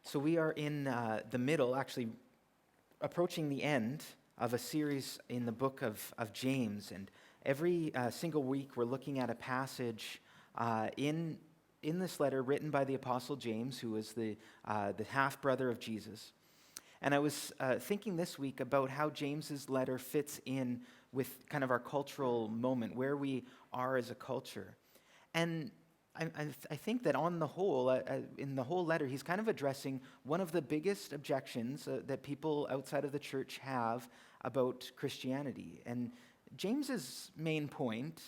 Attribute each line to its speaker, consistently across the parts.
Speaker 1: So we are in the middle, actually approaching the end of a series in the book of James. And every single week we're looking at a passage in this letter written by the Apostle James, who was the half-brother of Jesus. And I was thinking this week about how James's letter fits in with kind of our cultural moment, where we are as a culture. And I think that on the whole, in the whole letter, he's kind of addressing one of the biggest objections that people outside of the church have about Christianity. And James's main point,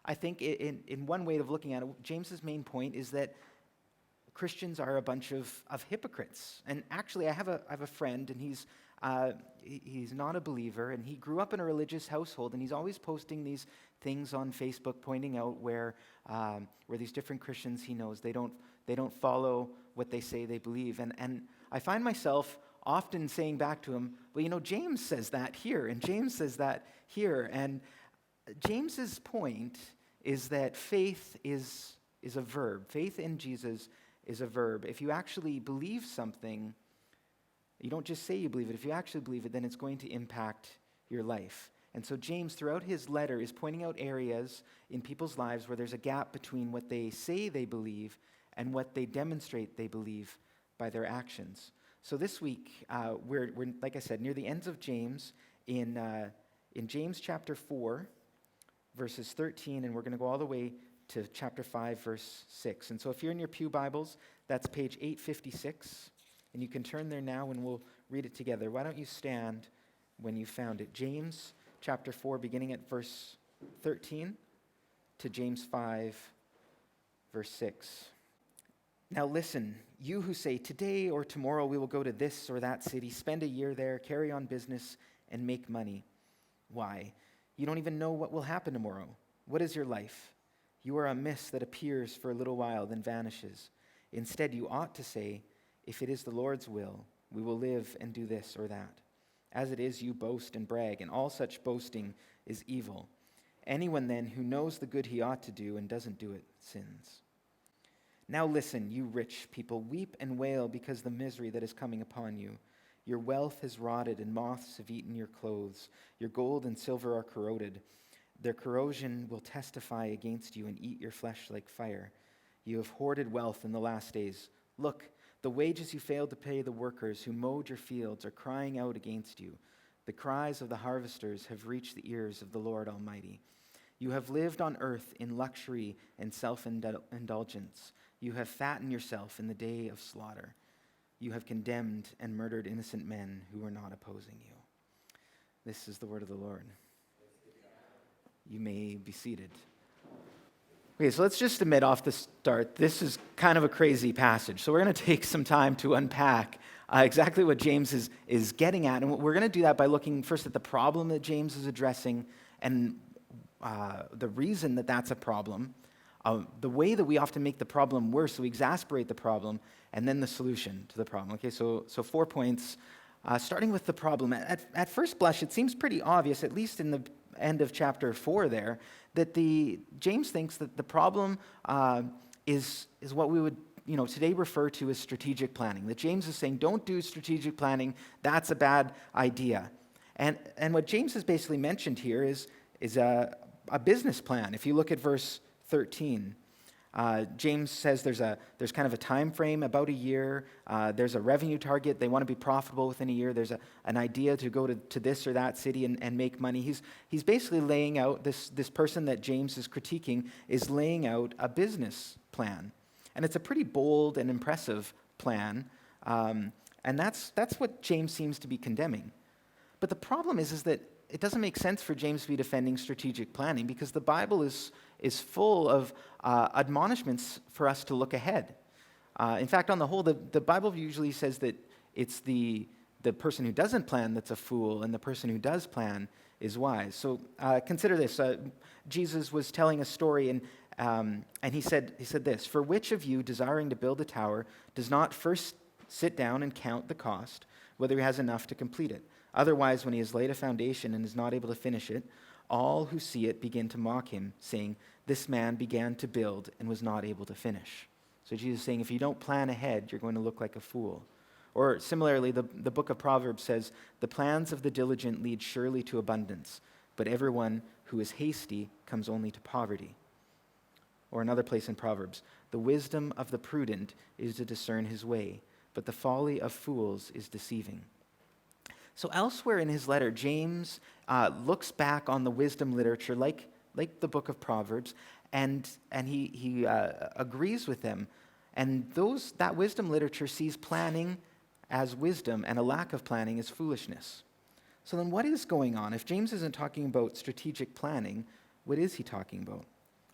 Speaker 1: I think in one way of looking at it, James's main point is that Christians are a bunch of hypocrites. And actually, I have a friend, and he's not a believer, and he grew up in a religious household, and he's always posting these things on Facebook pointing out where these different Christians he knows, they don't follow what they say they believe. And I find myself often saying back to him, well, James says that here, and James says that here. And James's point is that faith is a verb. Faith in Jesus is a verb. If you actually believe something, you don't just say you believe it. If you actually believe it, then it's going to impact your life. And so James, throughout his letter, is pointing out areas in people's lives where there's a gap between what they say they believe and what they demonstrate they believe by their actions. So this week, we're like I said, near the ends of James, in James chapter 4, verses 13, and we're going to go all the way to chapter 5, verse 6. And so if you're in your pew Bibles, that's page 856, and you can turn there now and we'll read it together. Why don't you stand when you found it? James chapter 4, beginning at verse 13, to James 5, verse 6. Now listen, you who say, today or tomorrow we will go to this or that city, spend a year there, carry on business, and make money. Why? You don't even know what will happen tomorrow. What is your life? You are a mist that appears for a little while, then vanishes. Instead, you ought to say, if it is the Lord's will, we will live and do this or that. As it is, you boast and brag, and all such boasting is evil. Anyone then who knows the good he ought to do and doesn't do it sins. Now listen, you rich people, weep and wail because of the misery that is coming upon you. Your wealth has rotted, and moths have eaten your clothes. Your gold and silver are corroded. Their corrosion will testify against you and eat your flesh like fire. You have hoarded wealth in the last days. Look, the wages you failed to pay the workers who mowed your fields are crying out against you. The cries of the harvesters have reached the ears of the Lord Almighty. You have lived on earth in luxury and self-indulgence. You have fattened yourself in the day of slaughter. You have condemned and murdered innocent men who were not opposing you. This is the word of the Lord. You may be seated. Okay, so let's just admit off the start, this is kind of a crazy passage. So we're going to take some time to unpack exactly what James is getting at. And we're going to do that by looking first at the problem that James is addressing and the reason that that's a problem, the way that we often make the problem worse, so we exasperate the problem, and then the solution to the problem. Okay, so 4 points. Starting with the problem. At first blush, it seems pretty obvious, at least in the end of chapter 4 there, that James thinks that the problem is what we would today refer to as strategic planning. That James is saying, don't do strategic planning, that's a bad idea. And what James has basically mentioned here is a business plan. If you look at verse 13, James says there's kind of a time frame, about a year. There's a revenue target. They want to be profitable within a year. There's an idea to go to this or that city and make money. He's basically laying out, this person that James is critiquing is laying out a business plan. And it's a pretty bold and impressive plan. And that's what James seems to be condemning. But the problem is that it doesn't make sense for James to be defending strategic planning because the Bible is full of admonishments for us to look ahead. In fact, on the whole, the Bible usually says that it's the person who doesn't plan that's a fool, and the person who does plan is wise. So consider this. Jesus was telling a story, and he said this: "For which of you, desiring to build a tower, does not first sit down and count the cost, whether he has enough to complete it? Otherwise, when he has laid a foundation and is not able to finish it, all who see it begin to mock him, saying, 'This man began to build and was not able to finish.'" So Jesus is saying, if you don't plan ahead, you're going to look like a fool. Or similarly, the book of Proverbs says, the plans of the diligent lead surely to abundance, but everyone who is hasty comes only to poverty. Or another place in Proverbs, the wisdom of the prudent is to discern his way, but the folly of fools is deceiving. So elsewhere in his letter, James looks back on the wisdom literature like the book of Proverbs, and he agrees with them. And that wisdom literature sees planning as wisdom and a lack of planning as foolishness. So then what is going on? If James isn't talking about strategic planning, what is he talking about?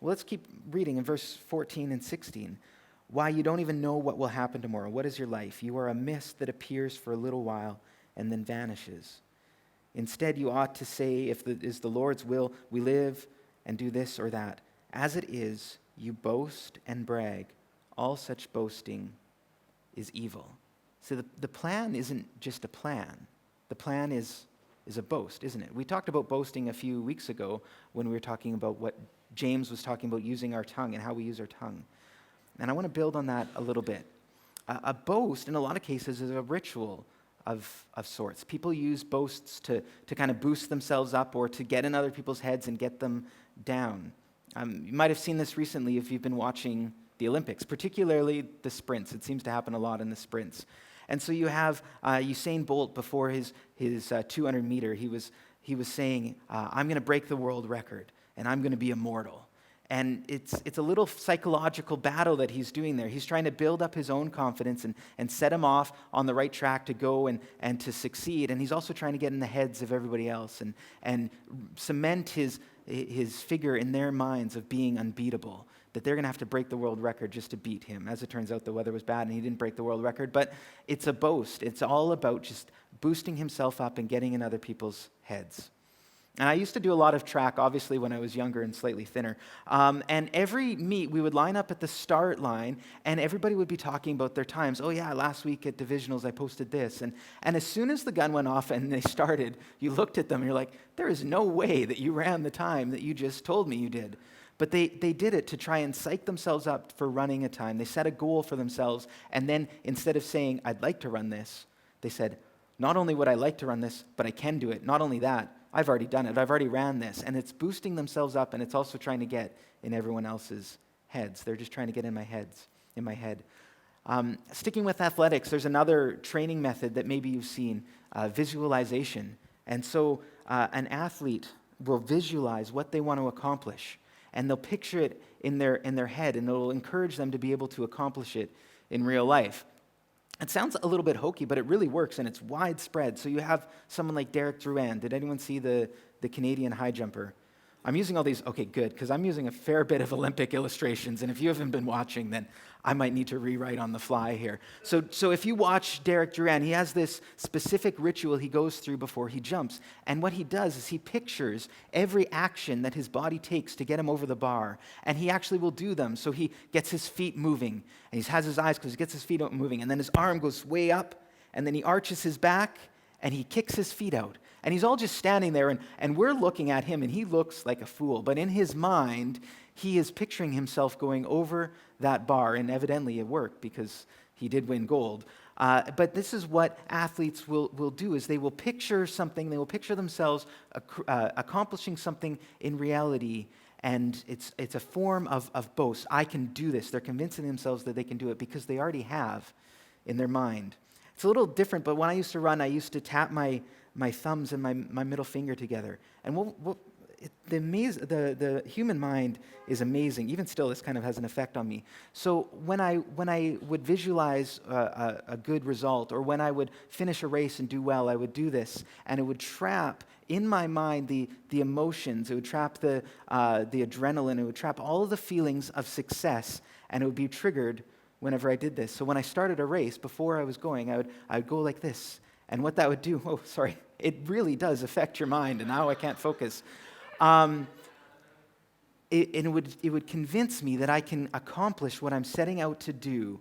Speaker 1: Well, let's keep reading in verse 14 and 16. Why, you don't even know what will happen tomorrow. What is your life? You are a mist that appears for a little while and then vanishes. Instead, you ought to say, if it is the Lord's will, we live and do this or that. As it is, you boast and brag. All such boasting is evil. So the plan isn't just a plan. The plan is a boast, isn't it? We talked about boasting a few weeks ago when we were talking about what James was talking about using our tongue and how we use our tongue. And I want to build on that a little bit. A boast, in a lot of cases, is a ritual of sorts. People use boasts to kind of boost themselves up or to get in other people's heads and get them down. You might have seen this recently if you've been watching the Olympics, particularly the sprints. It seems to happen a lot in the sprints. And so you have Usain Bolt before his 200 meter. He was saying, I'm going to break the world record, and I'm going to be immortal. And it's a little psychological battle that he's doing there. He's trying to build up his own confidence and set him off on the right track to go and to succeed. And he's also trying to get in the heads of everybody else and cement his figure in their minds of being unbeatable, that they're going to have to break the world record just to beat him. As it turns out, the weather was bad and he didn't break the world record. But it's a boast. It's all about just boosting himself up and getting in other people's heads. And I used to do a lot of track, obviously, when I was younger and slightly thinner. And every meet, we would line up at the start line, and everybody would be talking about their times. Oh, yeah, last week at divisionals, I posted this. And as soon as the gun went off and they started, you looked at them, and you're like, there is no way that you ran the time that you just told me you did. But they did it to try and psych themselves up for running a time. They set a goal for themselves, and then instead of saying, I'd like to run this, they said, not only would I like to run this, but I can do it. Not only that, I've already done it. I've already ran this. And it's boosting themselves up, and it's also trying to get in everyone else's heads. They're just trying to get in my head. Sticking with athletics, there's another training method that maybe you've seen, visualization. And so an athlete will visualize what they want to accomplish, and they'll picture it in their head, and it'll encourage them to be able to accomplish it in real life. It sounds a little bit hokey, but it really works, and it's widespread. So you have someone like Derek Drouin. Did anyone see the Canadian high jumper? I'm using all these, okay, good, because I'm using a fair bit of Olympic illustrations, and if you haven't been watching, then I might need to rewrite on the fly here. So if you watch Derek Drouin, he has this specific ritual he goes through before he jumps, and what he does is he pictures every action that his body takes to get him over the bar, and he actually will do them. So he gets his feet moving, and he has his eyes closed, he gets his feet out moving, and then his arm goes way up, and then he arches his back, and he kicks his feet out. And he's all just standing there, and we're looking at him, and he looks like a fool. But in his mind, he is picturing himself going over that bar, and evidently it worked because he did win gold. But this is what athletes will do, is they will picture something, they will picture themselves accomplishing something in reality, and it's a form of boast. I can do this. They're convincing themselves that they can do it because they already have in their mind. It's a little different, but when I used to run, I used to tap my thumbs and my middle finger together. And the human mind is amazing. Even still, this kind of has an effect on me. So when I would visualize a good result, or when I would finish a race and do well, I would do this, and it would trap in my mind the emotions. It would trap the adrenaline. It would trap all of the feelings of success, and it would be triggered whenever I did this. So when I started a race, before I was going, I would go like this. And what that would do, it really does affect your mind, and now I can't focus. It would convince me that I can accomplish what I'm setting out to do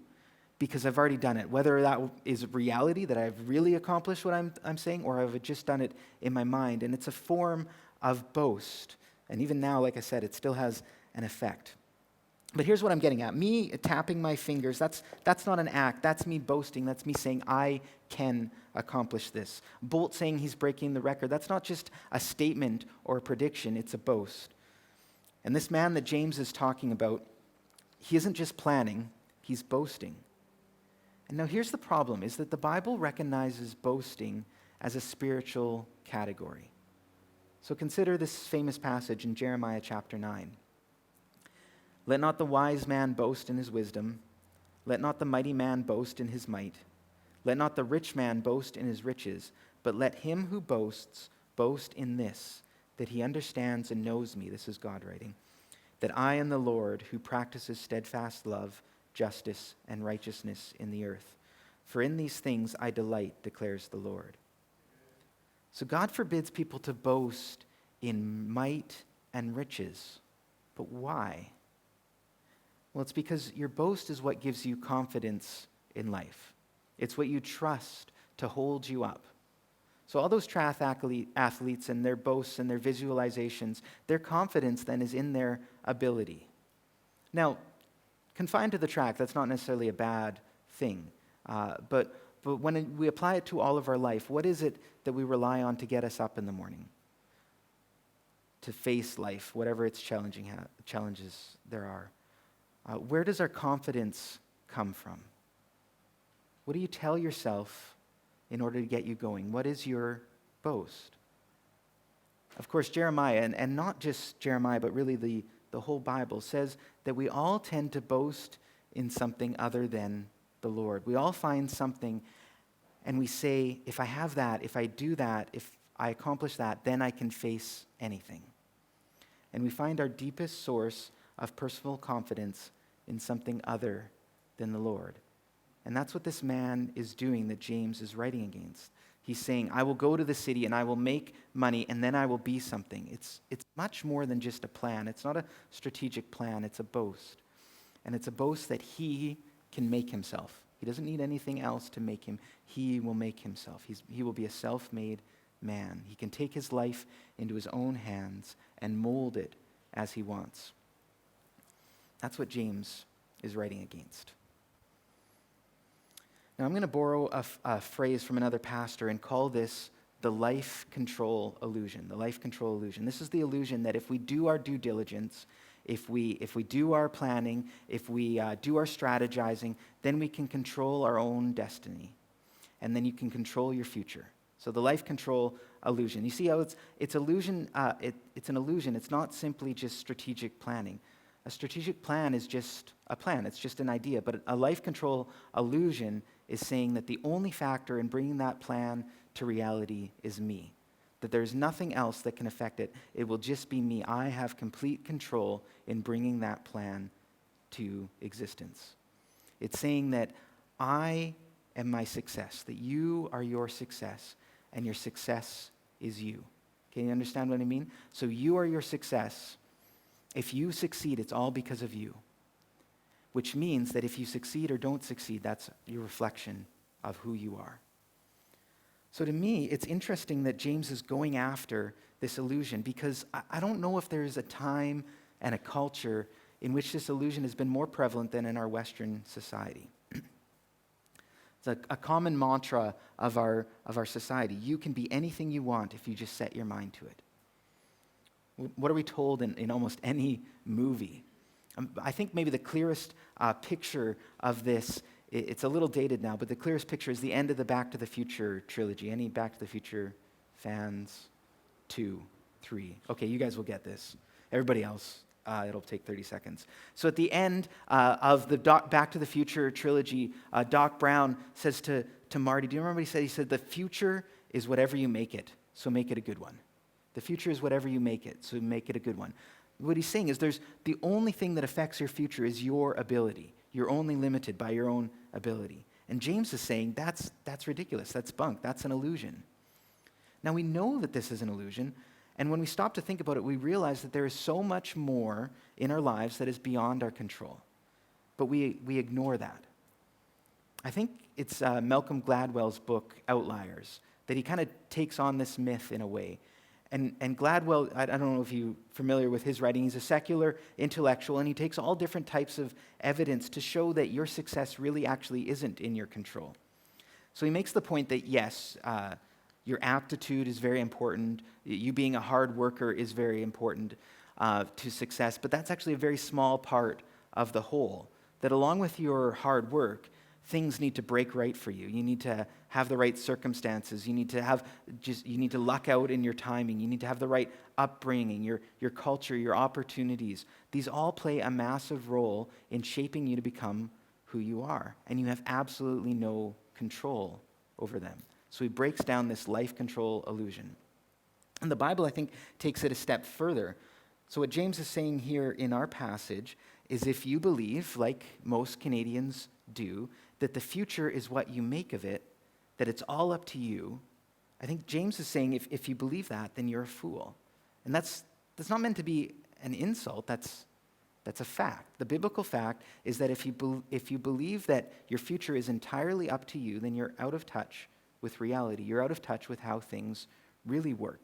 Speaker 1: because I've already done it. Whether that is reality, that I've really accomplished what I'm saying, or I've just done it in my mind. And it's a form of boast. And even now, like I said, it still has an effect. But here's what I'm getting at. Me tapping my fingers, that's not an act. That's me boasting. That's me saying, I can accomplish this. Bolt saying he's breaking the record, that's not just a statement or a prediction, it's a boast. And this man that James is talking about, he isn't just planning, he's boasting. And now here's the problem, is that the Bible recognizes boasting as a spiritual category. So consider this famous passage in Jeremiah chapter 9. Let not the wise man boast in his wisdom. Let not the mighty man boast in his might. Let not the rich man boast in his riches. But let him who boasts boast in this, that he understands and knows me. This is God writing. That I am the Lord who practices steadfast love, justice, and righteousness in the earth. For in these things I delight, declares the Lord. So God forbids people to boast in might and riches. But why? Well, it's because your boast is what gives you confidence in life. It's what you trust to hold you up. So all those athletes and their boasts and their visualizations, their confidence then is in their ability. Now, confined to the track, that's not necessarily a bad thing. But when we apply it to all of our life, what is it that we rely on to get us up in the morning? To face life, whatever its challenges there are. Where does our confidence come from? What do you tell yourself in order to get you going? What is your boast? Of course, Jeremiah, and not just Jeremiah, but really the whole Bible, says that we all tend to boast in something other than the Lord. We all find something and we say, if I have that, if I do that, if I accomplish that, then I can face anything. And we find our deepest source of personal confidence in something other than the Lord. And that's what this man is doing that James is writing against. He's saying, I will go to the city and I will make money and then I will be something. It's much more than just a plan. It's not a strategic plan. It's a boast. And it's a boast that he can make himself. He doesn't need anything else to make him. He will make himself. He will be a self-made man. He can take his life into his own hands and mold it as he wants. That's what James is writing against. Now, I'm going to borrow a phrase from another pastor and call this the life control illusion. The life control illusion. This is the illusion that if we do our due diligence, if we do our planning, if we do our strategizing, then we can control our own destiny. And then you can control your future. So the life control illusion. You see how it's illusion. It's an illusion. It's not simply just strategic planning. A strategic plan is just a plan. It's just an idea. But a life control illusion is saying that the only factor in bringing that plan to reality is me. That there's nothing else that can affect it. It will just be me. I have complete control in bringing that plan to existence. It's saying that I am my success, that you are your success, and your success is you. Can you understand what I mean? So you are your success. If you succeed, it's all because of you. Which means that if you succeed or don't succeed, that's your reflection of who you are. So to me, it's interesting that James is going after this illusion because I don't know if there's a time and a culture in which this illusion has been more prevalent than in our Western society. It's a common mantra of our society. You can be anything you want if you just set your mind to it. What are we told in almost any movie? I think maybe the clearest picture of this, it's a little dated now, but the clearest picture is the end of the Back to the Future trilogy. Any Back to the Future fans? 2, 3. Okay, you guys will get this. Everybody else, it'll take 30 seconds. So at the end of the Back to the Future trilogy, Doc Brown says to Marty, do you remember what he said? He said, the future is whatever you make it, so make it a good one. The future is whatever you make it, so make it a good one. What he's saying is the only thing that affects your future is your ability. You're only limited by your own ability. And James is saying that's ridiculous, that's bunk, that's an illusion. Now we know that this is an illusion, and when we stop to think about it, we realize that there is so much more in our lives that is beyond our control. But we ignore that. I think it's Malcolm Gladwell's book, Outliers, that he kind of takes on this myth in a way. And Gladwell, I don't know if you're familiar with his writing, he's a secular intellectual, and he takes all different types of evidence to show that your success really actually isn't in your control. So he makes the point that yes, your aptitude is very important, you being a hard worker is very important to success, but that's actually a very small part of the whole. That along with your hard work, things need to break right for you. You need to have the right circumstances. You need to luck out in your timing. You need to have the right upbringing, your culture, your opportunities. These all play a massive role in shaping you to become who you are, and you have absolutely no control over them. So he breaks down this life control illusion. And the Bible, I think, takes it a step further. So what James is saying here in our passage is if you believe, like most Canadians do, that the future is what you make of it, that it's all up to you, I think James is saying if you believe that, then you're a fool. And that's not meant to be an insult, that's a fact. The biblical fact is that if you believe that your future is entirely up to you, then you're out of touch with reality. You're out of touch with how things really work.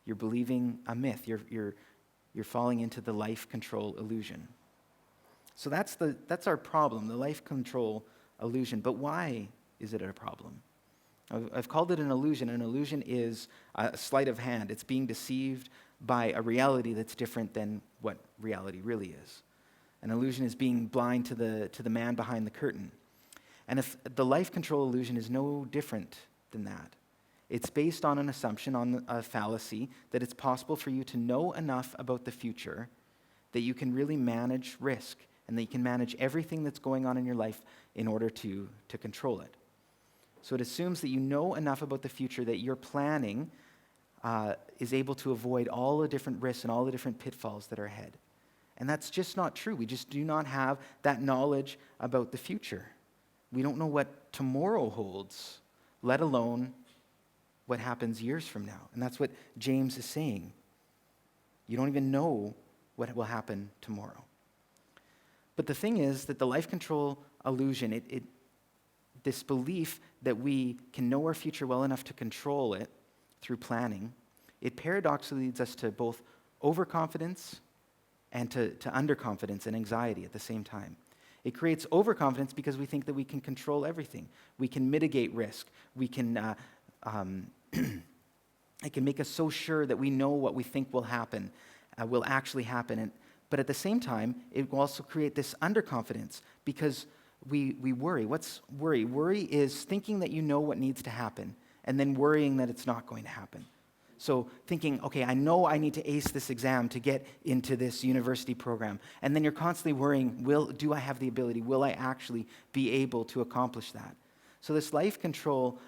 Speaker 1: You're believing a myth. You're falling into the life control illusion. So that's our problem, the life control illusion. But why is it a problem? I've called it an illusion. An illusion is a sleight of hand. It's being deceived by a reality that's different than what reality really is. An illusion is being blind to the man behind the curtain. And if the life control illusion is no different than that. It's based on an assumption, on a fallacy, that it's possible for you to know enough about the future that you can really manage risk and that you can manage everything that's going on in your life in order to control it. So it assumes that you know enough about the future that your planning is able to avoid all the different risks and all the different pitfalls that are ahead. And that's just not true. We just do not have that knowledge about the future. We don't know what tomorrow holds, let alone what happens years from now. And that's what James is saying. You don't even know what will happen tomorrow. But the thing is that the life control illusion, this belief that we can know our future well enough to control it through planning, it paradoxically leads us to both overconfidence and to underconfidence and anxiety at the same time. It creates overconfidence because we think that we can control everything. We can mitigate risk. We can, it can make us so sure that we know what we think will happen, will actually happen. But at the same time, it will also create this underconfidence because we worry. What's worry? Worry is thinking that you know what needs to happen and then worrying that it's not going to happen. So thinking, okay, I know I need to ace this exam to get into this university program. And then you're constantly worrying, do I have the ability? Will I actually be able to accomplish that? So this life control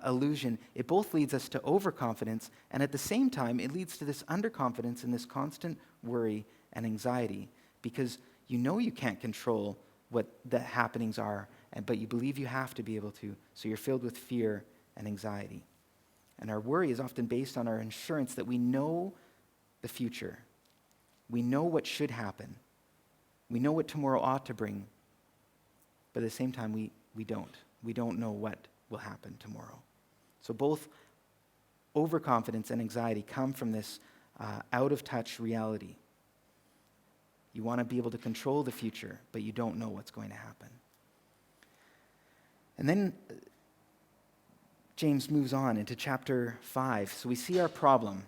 Speaker 1: illusion, it both leads us to overconfidence, and at the same time, it leads to this underconfidence and this constant worry and anxiety because you know you can't control what the happenings are, but you believe you have to be able to, so you're filled with fear and anxiety. And our worry is often based on our assurance that we know the future. We know what should happen. We know what tomorrow ought to bring. But at the same time, we don't. We don't know what will happen tomorrow. So both overconfidence and anxiety come from this out-of-touch reality. You want to be able to control the future, but you don't know what's going to happen. And then James moves on into chapter 5. So we see our problem,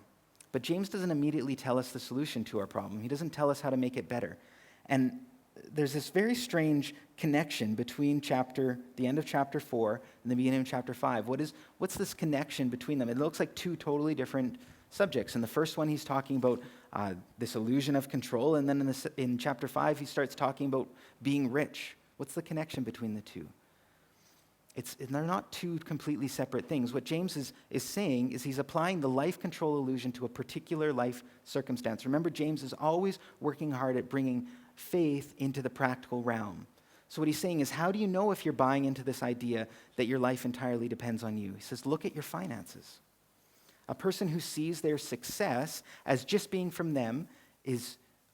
Speaker 1: but James doesn't immediately tell us the solution to our problem. He doesn't tell us how to make it better. And there's this very strange connection between the end of chapter 4 and the beginning of chapter 5. What's this connection between them? It looks like two totally different subjects. In the first one, he's talking about this illusion of control, and then in chapter 5, he starts talking about being rich. What's the connection between the two? They're not two completely separate things. What James is saying is he's applying the life control illusion to a particular life circumstance. Remember, James is always working hard at bringing faith into the practical realm. So what he's saying is, how do you know if you're buying into this idea that your life entirely depends on you? He says, look at your finances. A person who sees their success as just being from them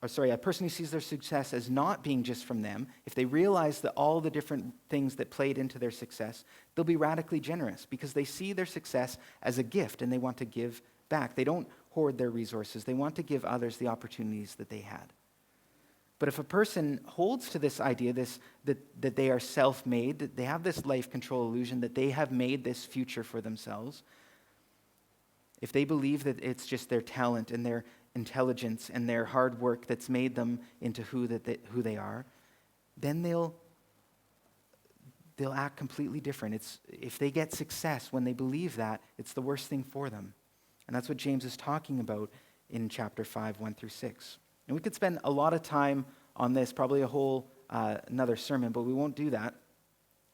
Speaker 1: a person who sees their success as not being just from them, if they realize that all the different things that played into their success, they'll be radically generous because they see their success as a gift and they want to give back. They don't hoard their resources. They want to give others the opportunities that they had. But if a person holds to this idea, that they are self-made, that they have this life control illusion, that they have made this future for themselves, if they believe that it's just their talent and their intelligence and their hard work that's made them into who they are, then they'll act completely different. If they get success when they believe that, it's the worst thing for them. And that's what James is talking about in chapter 5, 1 through 6. And we could spend a lot of time on this, probably a whole another sermon, but we won't do that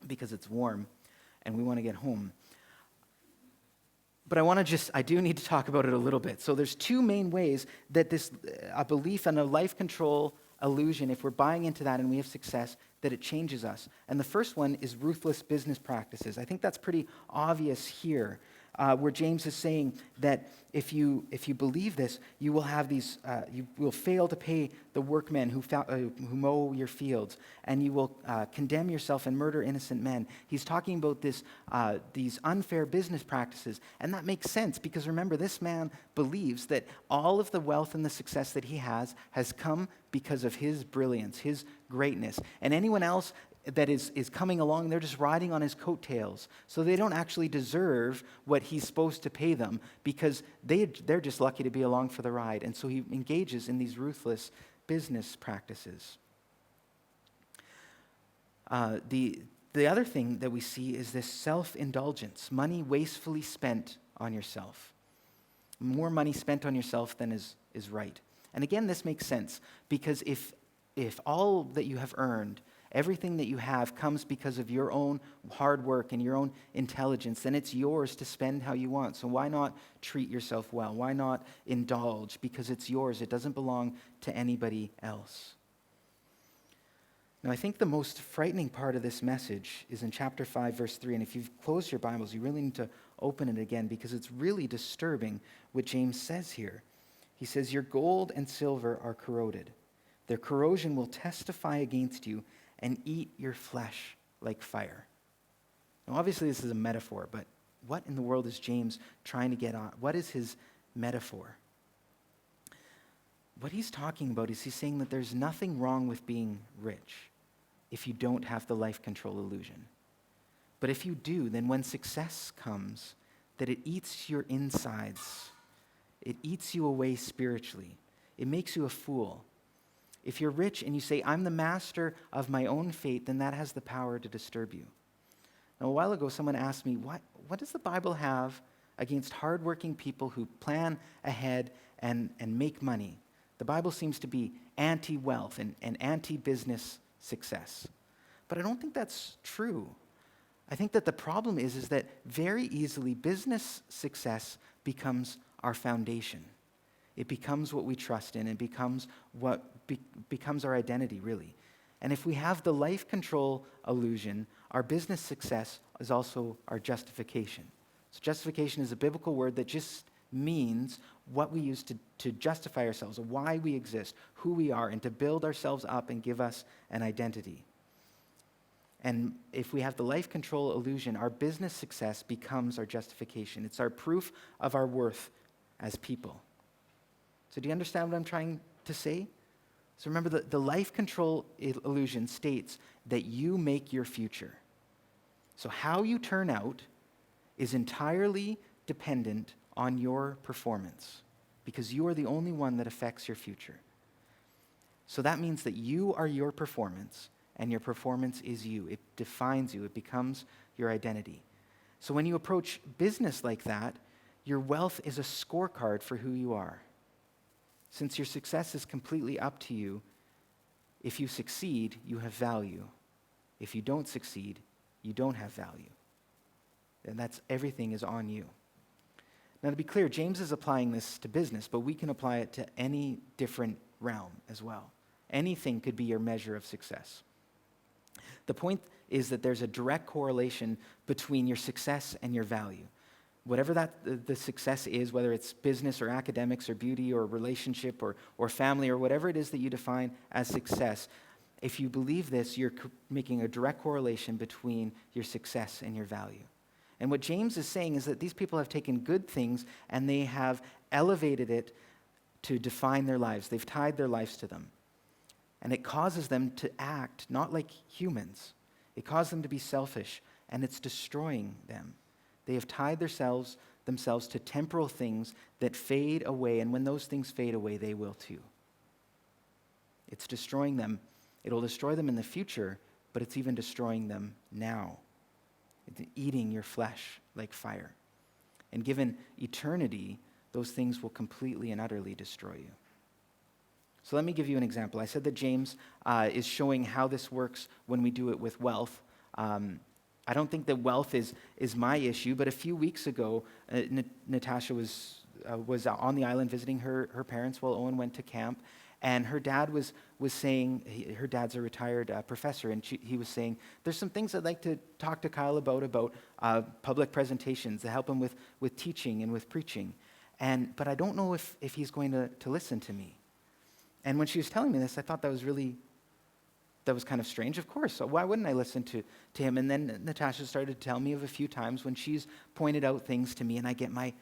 Speaker 1: because it's warm and we want to get home. But I do need to talk about it a little bit. So there's two main ways that a belief and a life control illusion, if we're buying into that and we have success, that it changes us. And the first one is ruthless business practices. I think that's pretty obvious here, where James is saying that if you believe this, you will have these, you will fail to pay the workmen who mow your fields, and you will condemn yourself and murder innocent men. He's talking about these unfair business practices, and that makes sense because remember, this man believes that all of the wealth and the success that he has come because of his brilliance, his greatness, and anyone else that is coming along, they're just riding on his coattails. So they don't actually deserve what he's supposed to pay them because they're just lucky to be along for the ride. And so he engages in these ruthless business practices. The other thing that we see is this self-indulgence, money wastefully spent on yourself. More money spent on yourself than is right. And again, this makes sense because if all that you have earned, everything that you have comes because of your own hard work and your own intelligence, then it's yours to spend how you want. So why not treat yourself well? Why not indulge? Because it's yours. It doesn't belong to anybody else. Now, I think the most frightening part of this message is in chapter 5, verse 3. And if you've closed your Bibles, you really need to open it again because it's really disturbing what James says here. He says, "Your gold and silver are corroded. Their corrosion will testify against you and eat your flesh like fire." Now, obviously, this is a metaphor, but what in the world is James trying to get on? What is his metaphor? What he's talking about is he's saying that there's nothing wrong with being rich if you don't have the life control illusion. But if you do, then when success comes, that it eats your insides. It eats you away spiritually. It makes you a fool. If you're rich and you say, "I'm the master of my own fate," then that has the power to disturb you. Now, a while ago, someone asked me, what does the Bible have against hardworking people who plan ahead and make money? The Bible seems to be anti-wealth and anti-business success. But I don't think that's true. I think that the problem is that very easily business success becomes our foundation. It becomes what we trust in. It becomes what becomes our identity, really. And if we have the life control illusion, our business success is also our justification. So justification is a biblical word that just means what we use to justify ourselves, why we exist, who we are, and to build ourselves up and give us an identity. And if we have the life control illusion, our business success becomes our justification. It's our proof of our worth as people. So do you understand what I'm trying to say? So remember, the life control illusion states that you make your future. So how you turn out is entirely dependent on your performance because you are the only one that affects your future. So that means that you are your performance and your performance is you. It defines you. It becomes your identity. So when you approach business like that, your wealth is a scorecard for who you are. Since your success is completely up to you, if you succeed, you have value. If you don't succeed, you don't have value. And everything is on you. Now, to be clear, James is applying this to business, but we can apply it to any different realm as well. Anything could be your measure of success. The point is that there's a direct correlation between your success and your value. Whatever the success is, whether it's business or academics or beauty or relationship or family or whatever it is that you define as success, if you believe this, you're making a direct correlation between your success and your value. And what James is saying is that these people have taken good things and they have elevated it to define their lives. They've tied their lives to them. And it causes them to act not like humans. It causes them to be selfish, and it's destroying them. They have tied themselves to temporal things that fade away, and when those things fade away, they will too. It's destroying them. It'll destroy them in the future, but it's even destroying them now. It's eating your flesh like fire. And given eternity, those things will completely and utterly destroy you. So let me give you an example. I said that James is showing how this works when we do it with wealth. I don't think that wealth is my issue, but a few weeks ago, Natasha was on the island visiting her parents while Owen went to camp, and her dad was saying, her dad's a retired professor, and he was saying, there's some things I'd like to talk to Kyle about public presentations to help him with teaching and with preaching, but I don't know if he's going to listen to me. And when she was telling me this, I thought that was kind of strange. Of course, so why wouldn't I listen to him? And then Natasha started to tell me of a few times when she's pointed out things to me, and I get my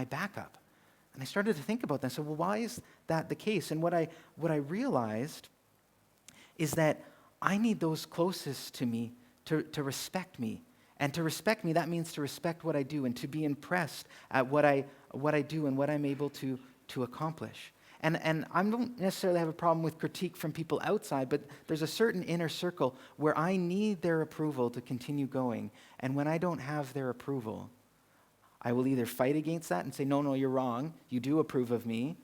Speaker 1: back up. And I started to think about that. So, well, why is that the case? And what I realized is that I need those closest to me to respect me. And to respect me, that means to respect what I do and to be impressed at what I do and what I'm able to accomplish. And I don't necessarily have a problem with critique from people outside, but there's a certain inner circle where I need their approval to continue going. And when I don't have their approval, I will either fight against that and say, no, you're wrong, you do approve of me,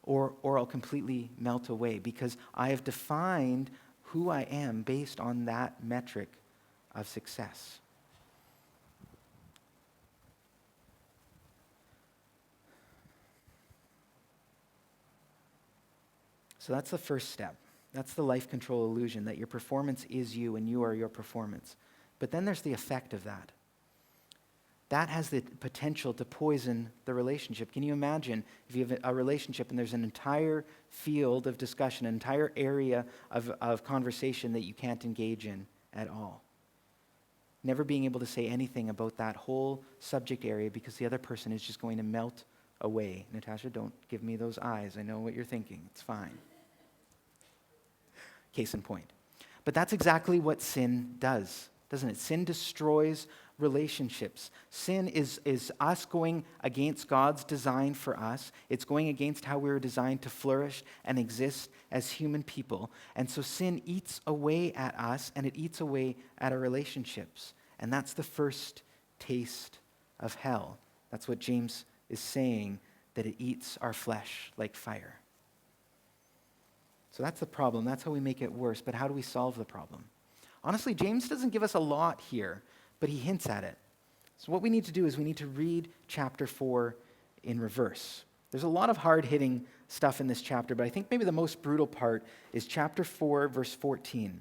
Speaker 1: or I'll completely melt away because I have defined who I am based on that metric of success. So that's the first step. That's the life control illusion, that your performance is you and you are your performance. But then there's the effect of that. That has the potential to poison the relationship. Can you imagine if you have a relationship and there's an entire field of discussion, an entire area of conversation that you can't engage in at all? Never being able to say anything about that whole subject area because the other person is just going to melt away. Natasha, don't give me those eyes. I know what you're thinking. It's fine. Case in point. But that's exactly what sin does, doesn't it? Sin destroys relationships. Sin is us going against God's design for us. It's going against how we were designed to flourish and exist as human people. And so sin eats away at us, and it eats away at our relationships. And that's the first taste of hell. That's what James is saying, that it eats our flesh like fire. So that's the problem. That's how we make it worse. But how do we solve the problem? Honestly, James doesn't give us a lot here, but he hints at it. So what we need to do is we need to read chapter 4 in reverse. There's a lot of hard-hitting stuff in this chapter, but I think maybe the most brutal part is chapter 4, verse 14.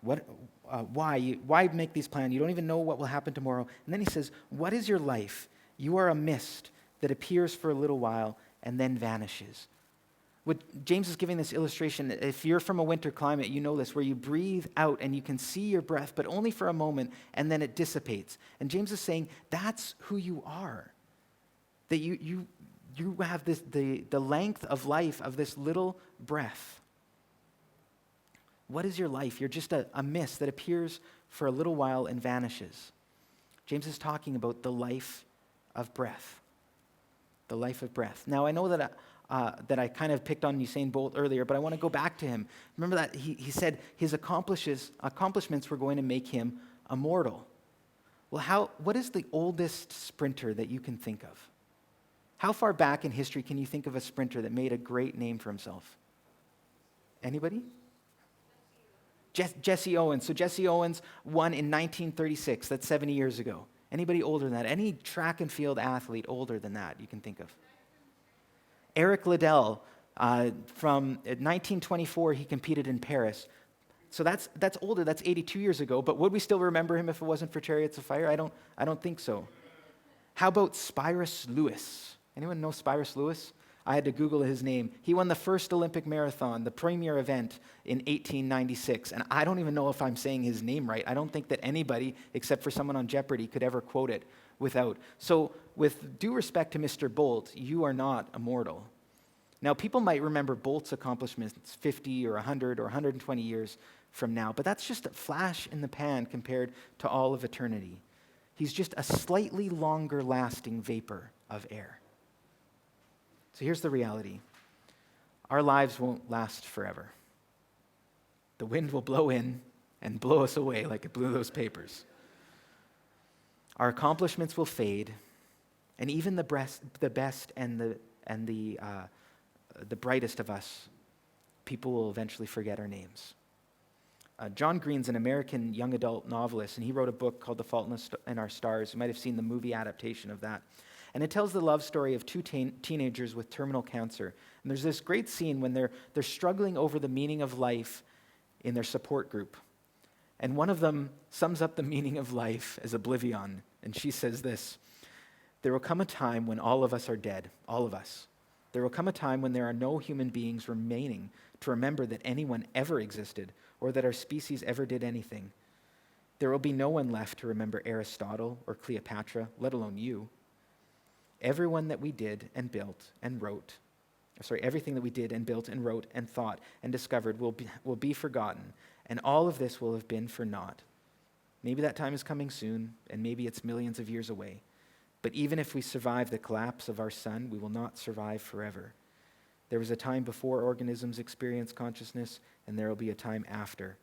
Speaker 1: Why make these plans? You don't even know what will happen tomorrow. And then he says, what is your life? You are a mist that appears for a little while and then vanishes. What James is giving this illustration, if you're from a winter climate, you know this, where you breathe out and you can see your breath, but only for a moment, and then it dissipates. And James is saying, that's who you are. That you have the length of life of this little breath. What is your life? You're just a mist that appears for a little while and vanishes. James is talking about the life of breath. The life of breath. Now, I know that I kind of picked on Usain Bolt earlier, but I want to go back to him. Remember that he said his accomplishments were going to make him immortal. Well, what is the oldest sprinter that you can think of? How far back in history can you think of a sprinter that made a great name for himself? Anybody? Jesse Owens. So Jesse Owens won in 1936. That's 70 years ago. Anybody older than that? Any track and field athlete older than that you can think of? Eric Liddell, from 1924, he competed in Paris. So that's older, that's 82 years ago, but would we still remember him if it wasn't for Chariots of Fire? I don't think so. How about Spyrus Lewis? Anyone know Spyrus Lewis? I had to Google his name. He won the first Olympic marathon, the premier event in 1896, and I don't even know if I'm saying his name right. I don't think that anybody, except for someone on Jeopardy, could ever quote it. without. So with due respect to Mr. Bolt, you are not immortal. Now, people might remember Bolt's accomplishments 50 or 100 or 120 years from now, but that's just a flash in the pan compared to all of eternity. He's just a slightly longer lasting vapor of air. So here's the reality. Our lives won't last forever. The wind will blow in and blow us away like it blew those papers. Our accomplishments will fade, and even the best and the brightest of us, people will eventually forget our names. John Green's an American young adult novelist, and he wrote a book called The Fault in Our Stars. You might have seen the movie adaptation of that. And it tells the love story of two teenagers with terminal cancer. And there's this great scene when they're struggling over the meaning of life in their support group. And one of them sums up the meaning of life as oblivion. And she says this: "There will come a time when all of us are dead, all of us. There will come a time when there are no human beings remaining to remember that anyone ever existed or that our species ever did anything. There will be no one left to remember Aristotle or Cleopatra, let alone you. Everyone that we did and built and wrote, everything that we did and built and wrote and thought and discovered will be forgotten, and all of this will have been for naught. Maybe that time is coming soon, and maybe it's millions of years away. But even if we survive the collapse of our sun, we will not survive forever. There was a time before organisms experienced consciousness, and there will be a time after.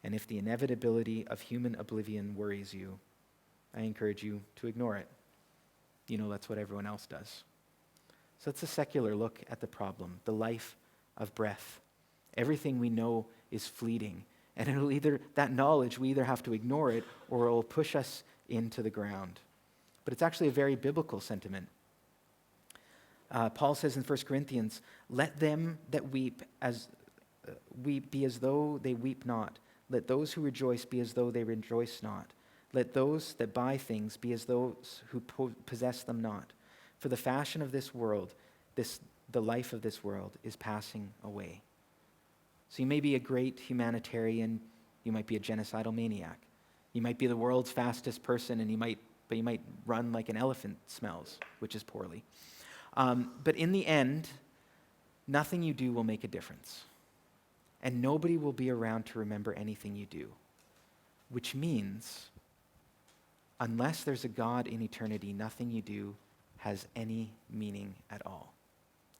Speaker 1: And if the inevitability of human oblivion worries you, I encourage you to ignore it. You know that's what everyone else does." So it's a secular look at the problem, the life of breath. Everything we know is fleeting, and that knowledge, we either have to ignore it or it will push us into the ground. But it's actually a very biblical sentiment. Paul says in 1 Corinthians, "Let them that weep be as though they weep not. Let those who rejoice be as though they rejoice not. Let those that buy things be as those who possess them not. For the fashion of this world, the life of this world, is passing away." So you may be a great humanitarian, you might be a genocidal maniac. You might be the world's fastest person, but you might run like an elephant smells, which is poorly. But in the end, nothing you do will make a difference. And nobody will be around to remember anything you do. Which means, unless there's a God in eternity, nothing you do has any meaning at all.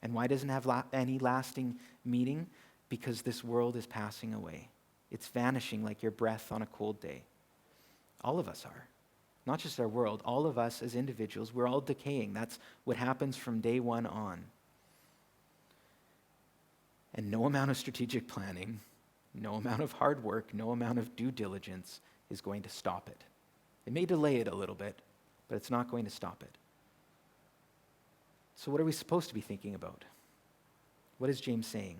Speaker 1: And why doesn't it have any lasting meaning? Because this world is passing away. It's vanishing like your breath on a cold day. All of us are. Not just our world, all of us as individuals, we're all decaying. That's what happens from day one on. And no amount of strategic planning, no amount of hard work, no amount of due diligence is going to stop it. It may delay it a little bit, but it's not going to stop it. So what are we supposed to be thinking about? What is James saying?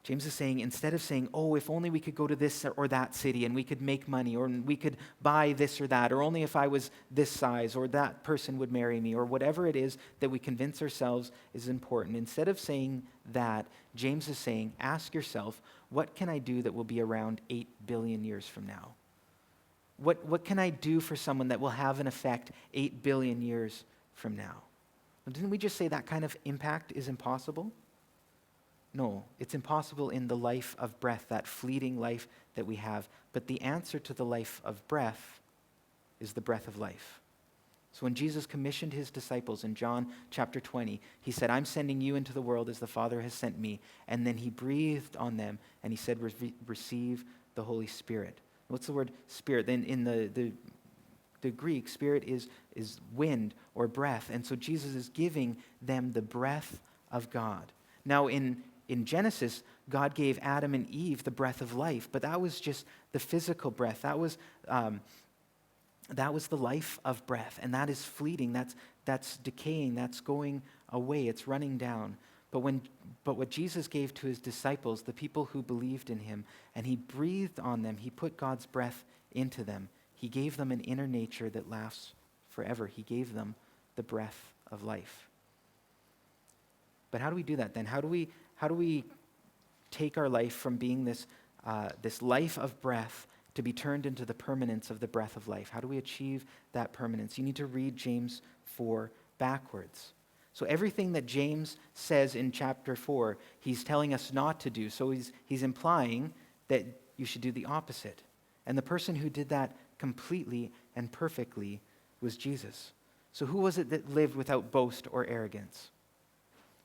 Speaker 1: James is saying, instead of saying, oh, if only we could go to this or that city and we could make money, or we could buy this or that, or only if I was this size, or that person would marry me, or whatever it is that we convince ourselves is important, instead of saying that, James is saying, ask yourself, what can I do that will be around 8 billion years from now? What can I do for someone that will have an effect 8 billion years from now? Well, didn't we just say that kind of impact is impossible? No, it's impossible in the life of breath, that fleeting life that we have. But the answer to the life of breath is the breath of life. So when Jesus commissioned his disciples in John chapter 20, he said, I'm sending you into the world as the Father has sent me. And then he breathed on them and he said, receive the Holy Spirit. What's the word spirit? Then in the Greek, spirit is wind or breath. And so Jesus is giving them the breath of God. Now in Genesis, God gave Adam and Eve the breath of life, but that was just the physical breath. That was the life of breath, and that is fleeting. That's decaying. That's going away. It's running down. But what Jesus gave to his disciples, the people who believed in him, and he breathed on them, he put God's breath into them. He gave them an inner nature that lasts forever. He gave them the breath of life. But how do we do that then? How do we take our life from being this life of breath to be turned into the permanence of the breath of life. How do we achieve that permanence? You need to read James 4 backwards. So everything that James says in chapter 4, he's telling us not to do. So he's implying that you should do the opposite. And the person who did that completely and perfectly was Jesus. So who was it that lived without boast or arrogance?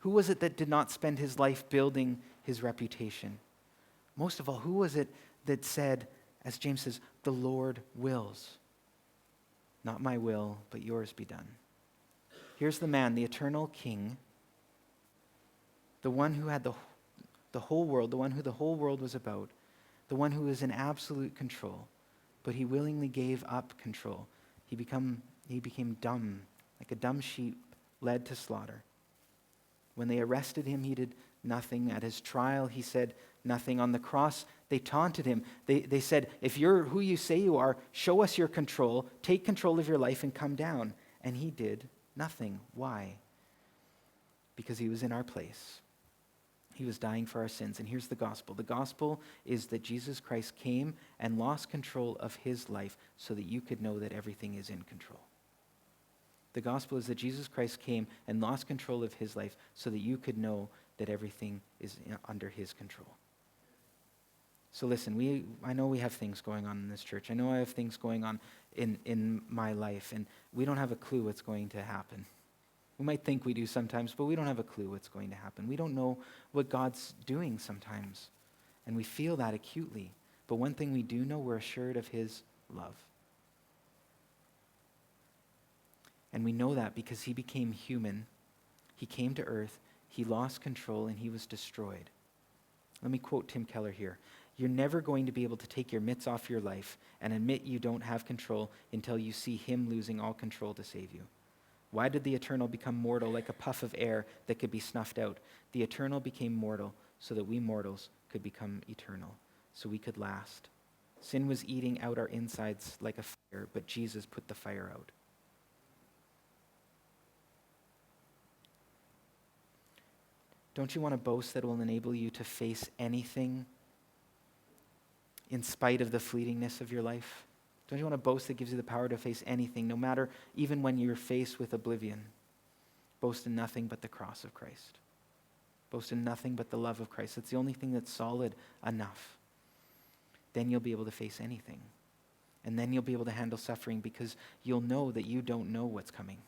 Speaker 1: Who was it that did not spend his life building his reputation? Most of all, who was it that said, as James says, the Lord wills? Not my will, but yours be done. Here's the man, the eternal king, the one who had the whole world, the one who the whole world was about, the one who was in absolute control, but he willingly gave up control. He became dumb, like a dumb sheep led to slaughter. When they arrested him, he did nothing. At his trial, he said nothing. On the cross, they taunted him. They said, if you're who you say you are, show us your control, take control of your life and come down. And he did nothing. Why? Because he was in our place. He was dying for our sins. And here's the gospel. The gospel is that Jesus Christ came and lost control of his life so that you could know that everything is in control. The gospel is that Jesus Christ came and lost control of his life so that you could know that everything is under his control. So listen, I know we have things going on in this church. I know I have things going on in my life, and we don't have a clue what's going to happen. We might think we do sometimes, but we don't have a clue what's going to happen. We don't know what God's doing sometimes, and we feel that acutely. But one thing we do know, we're assured of his love. And we know that because he became human, he came to earth, he lost control, and he was destroyed. Let me quote Tim Keller here. You're never going to be able to take your mitts off your life and admit you don't have control until you see him losing all control to save you. Why did the eternal become mortal like a puff of air that could be snuffed out? The eternal became mortal so that we mortals could become eternal, so we could last. Sin was eating out our insides like a fire, but Jesus put the fire out. Don't you want a boast that will enable you to face anything in spite of the fleetingness of your life? Don't you want a boast that gives you the power to face anything, no matter even when you're faced with oblivion? Boast in nothing but the cross of Christ. Boast in nothing but the love of Christ. It's the only thing that's solid enough. Then you'll be able to face anything. And then you'll be able to handle suffering because you'll know that you don't know what's coming.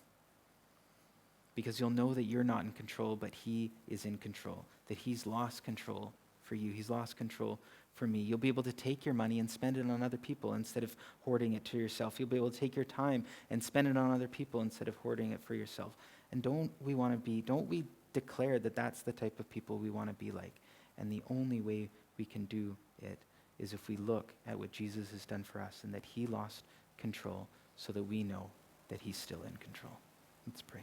Speaker 1: Because you'll know that you're not in control, but he is in control. That he's lost control for you. He's lost control for me. You'll be able to take your money and spend it on other people instead of hoarding it to yourself. You'll be able to take your time and spend it on other people instead of hoarding it for yourself. And don't we declare that that's the type of people we want to be like? And the only way we can do it is if we look at what Jesus has done for us and that he lost control so that we know that he's still in control. Let's pray.